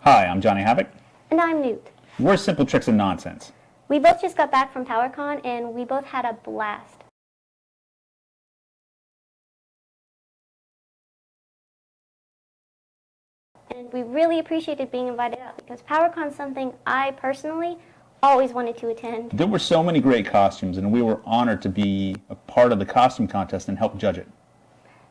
Hi, I'm Johnny Havoc. And I'm Newt. We're Simple Tricks and Nonsense. We both just got back from Power Con and we both had a blast. And we really appreciated being invited out because Power Con is something I personally always wanted to attend. There were so many great costumes and we were honored to be a part of the costume contest and help judge it.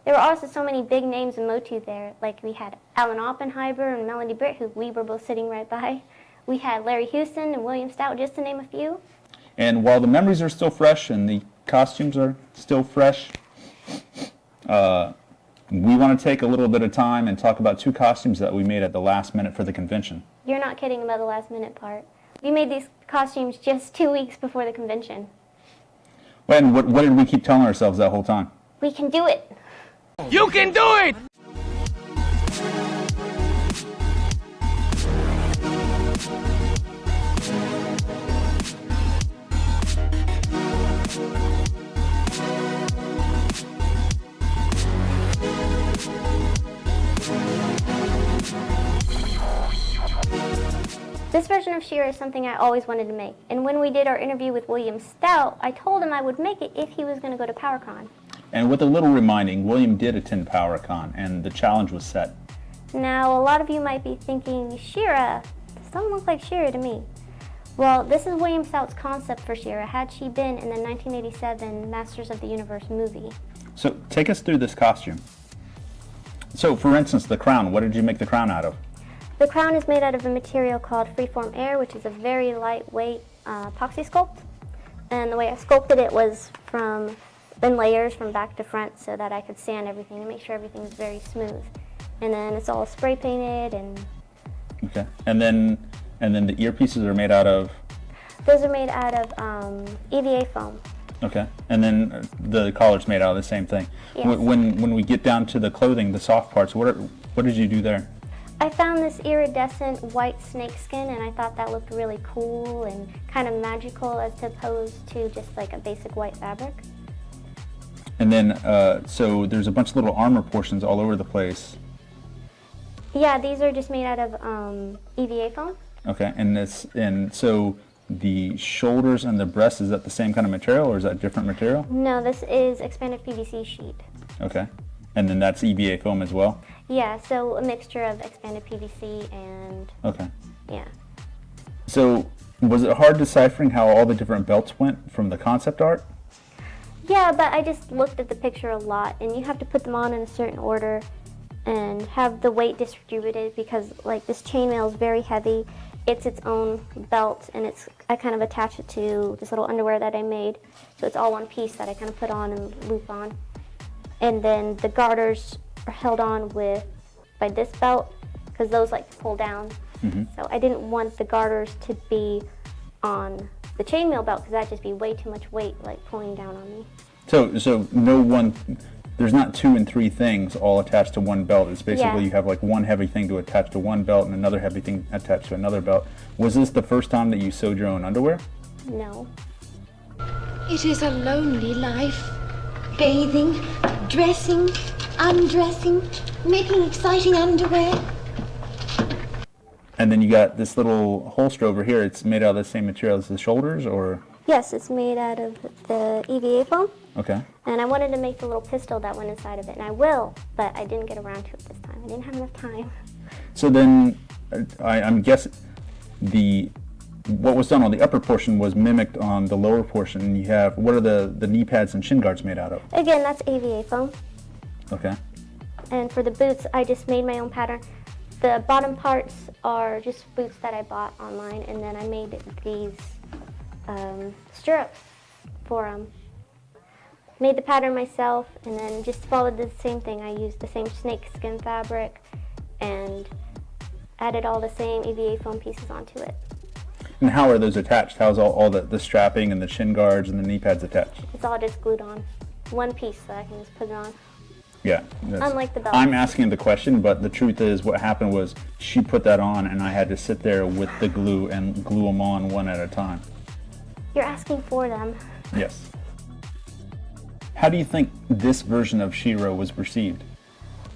There were also so many big names in MOTU there, like we had Alan Oppenheimer and Melanie Britt, who we were both sitting right by. We had Larry Houston and William Stout, just to name a few. And while the memories are still fresh and the costumes are still fresh, we want to take a little bit of time and talk about two costumes that we made at the last minute for the convention. You're not kidding about the last minute part. We made these costumes just 2 weeks before the convention. And what did we keep telling ourselves that whole time? We can do it! You can do it! This version of She-Ra is something I always wanted to make, and when we did our interview with William Stout, I told him I would make it if he was going to go to Power Con. And with a little reminding, William did attend Power Con, and the challenge was set. Now, a lot of you might be thinking, She-Ra, this doesn't look like She-Ra to me. Well, this is William Stout's concept for She-Ra, had she been in the 1987 Masters of the Universe movie. So, take us through this costume. So, for instance, the crown. What did you make the crown out of? The crown is made out of a material called freeform air, which is a very lightweight epoxy sculpt. And the way I sculpted it was in layers from back to front so that I could sand everything and make sure everything was very smooth. And then it's all spray painted and... Okay. And then the earpieces are made out of? Those are made out of EVA foam. Okay. And then the collar's made out of the same thing. Yes. When we get down to the clothing, the soft parts, what did you do there? I found this iridescent white snakeskin and I thought that looked really cool and kind of magical as opposed to just like a basic white fabric. And then, so there's a bunch of little armor portions all over the place. Yeah, these are just made out of EVA foam. Okay, and so the shoulders and the breast, is that the same kind of material or is that different material? No, this is expanded PVC sheet. Okay, and then that's EVA foam as well? Yeah, so a mixture of expanded PVC and... Okay. Yeah. So was it hard deciphering how all the different belts went from the concept art? Yeah, but I just looked at the picture a lot, and you have to put them on in a certain order and have the weight distributed because, like, this chainmail is very heavy. It's its own belt, and I kind of attach it to this little underwear that I made, so it's all one piece that I kind of put on and loop on. And then the garters are held on by this belt because those like to pull down. Mm-hmm. So I didn't want the garters to be on the chainmail belt because that'd just be way too much weight like pulling down on me. So there's not 2 and 3 things all attached to one belt. It's basically Yeah. You have like one heavy thing to attach to one belt and another heavy thing attached to another belt. Was this the first time that you sewed your own underwear? No. It is a lonely life. Bathing, dressing, undressing, making exciting underwear. And then you got this little holster over here. It's made out of the same material as the shoulders, or? Yes, it's made out of the EVA foam. Okay. And I wanted to make the little pistol that went inside of it, and I will, but I didn't get around to it this time. I didn't have enough time. So then, I'm guessing what was done on the upper portion was mimicked on the lower portion. And you have, what are the knee pads and shin guards made out of? Again, that's EVA foam. Okay. And for the boots, I just made my own pattern. The bottom parts are just boots that I bought online, and then I made these stirrups for them. Made the pattern myself, and then just followed the same thing. I used the same snakeskin fabric and added all the same EVA foam pieces onto it. And how are those attached? How's all the strapping and the shin guards and the knee pads attached? It's all just glued on. One piece, so I can just put it on. Yeah. Unlike the belt. I'm asking the question, but the truth is what happened was she put that on and I had to sit there with the glue and glue them on one at a time. You're asking for them. Yes. How do you think this version of She-Ra was received?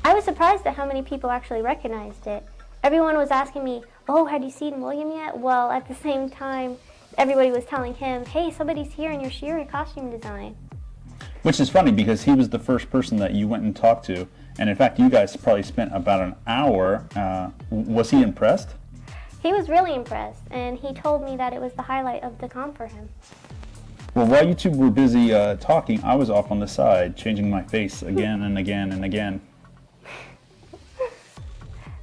I was surprised at how many people actually recognized it. everyone was asking me, oh, have you seen William yet? Well, at the same time, everybody was telling him, hey, somebody's here and you're sharing costume design. Which is funny because he was the first person that you went and talked to. And in fact, you guys probably spent about an hour. Was he impressed? He was really impressed, and he told me that it was the highlight of the con for him. Well, while you two were busy talking, I was off on the side, changing my face again and again and again.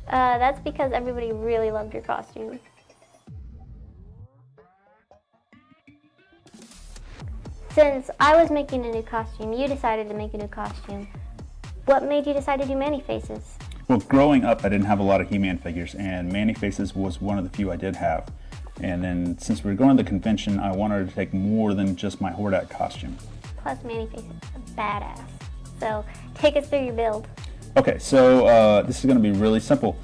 That's because everybody really loved your costume. Since I was making a new costume, you decided to make a new costume. What made you decide to do Man-E-Faces? Well, growing up, I didn't have a lot of He-Man figures, and Man-E-Faces was one of the few I did have. And then, since we were going to the convention, I wanted to take more than just my Hordak costume. Plus, Man-E-Faces is badass. So, take us through your build. Okay, so this is going to be really simple.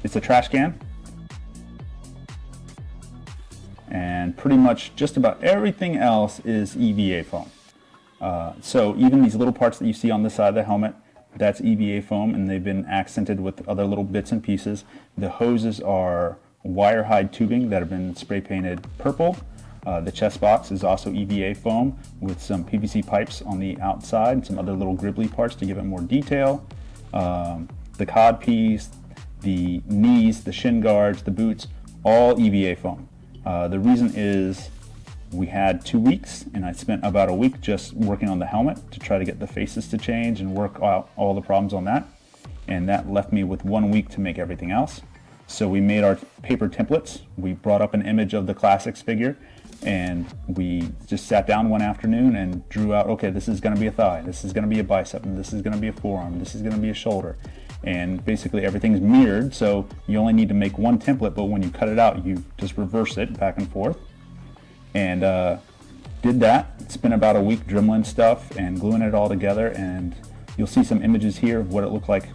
It's a trash can. And pretty much just about everything else is EVA foam. So even these little parts that you see on the side of the helmet, that's EVA foam, and they've been accented with other little bits and pieces. The hoses are wire hide tubing that have been spray painted purple. The chest box is also EVA foam with some PVC pipes on the outside and some other little gribbly parts to give it more detail. The cod piece, the knees, the shin guards, the boots, all EVA foam. The reason is we had 2 weeks, and I spent about a week just working on the helmet to try to get the faces to change and work out all the problems on that. And that left me with 1 week to make everything else. So we made our paper templates. We brought up an image of the Classics figure, and we just sat down one afternoon and drew out, okay, this is going to be a thigh, this is going to be a bicep, and this is going to be a forearm, this is going to be a shoulder. And basically everything's mirrored, so you only need to make one template, but when you cut it out, you just reverse it back and forth. And did that, spent about a week dribbling stuff and gluing it all together, and you'll see some images here of what it looked like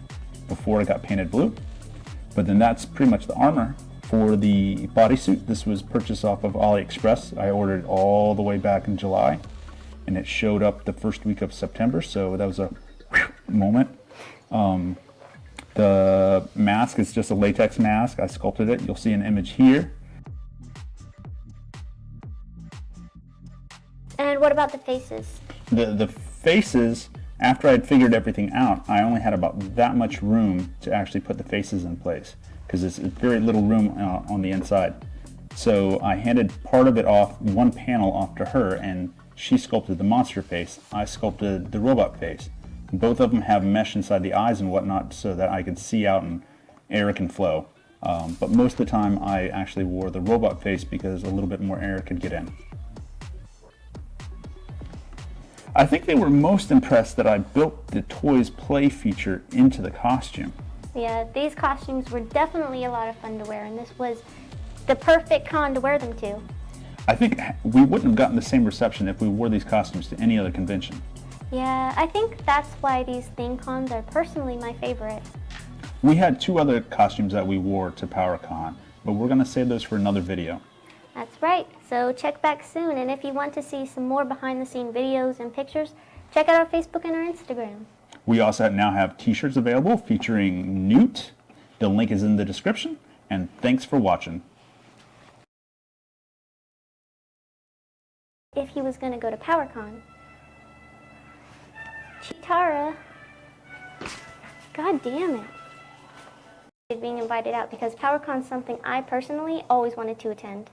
before it got painted blue. But then that's pretty much the armor. For the bodysuit, this was purchased off of AliExpress. I ordered it all the way back in July, and it showed up the first week of September, so that was a moment. The mask is just a latex mask. I sculpted it. You'll see an image here. And what about the faces? The faces, after I'd figured everything out, I only had about that much room to actually put the faces in place, because it's very little room on the inside. So I handed part of it off, one panel off to her, and she sculpted the monster face. I sculpted the robot face. Both of them have mesh inside the eyes and whatnot so that I could see out and air can flow. But most of the time I actually wore the robot face because a little bit more air could get in. I think they were most impressed that I built the Toys Play feature into the costume. Yeah, these costumes were definitely a lot of fun to wear, and this was the perfect con to wear them to. I think we wouldn't have gotten the same reception if we wore these costumes to any other convention. Yeah, I think that's why these theme cons are personally my favorite. We had 2 other costumes that we wore to Power Con, but we're going to save those for another video. That's right, so check back soon, and if you want to see some more behind-the-scene videos and pictures, check out our Facebook and our Instagram. We also now have t-shirts available featuring Newt. The link is in the description, and thanks for watching. If he was going to go to Power Con. Chitara. God damn it. Being invited out because Power Con's something I personally always wanted to attend.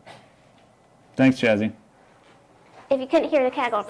Thanks, Jazzy. If you couldn't hear the cat go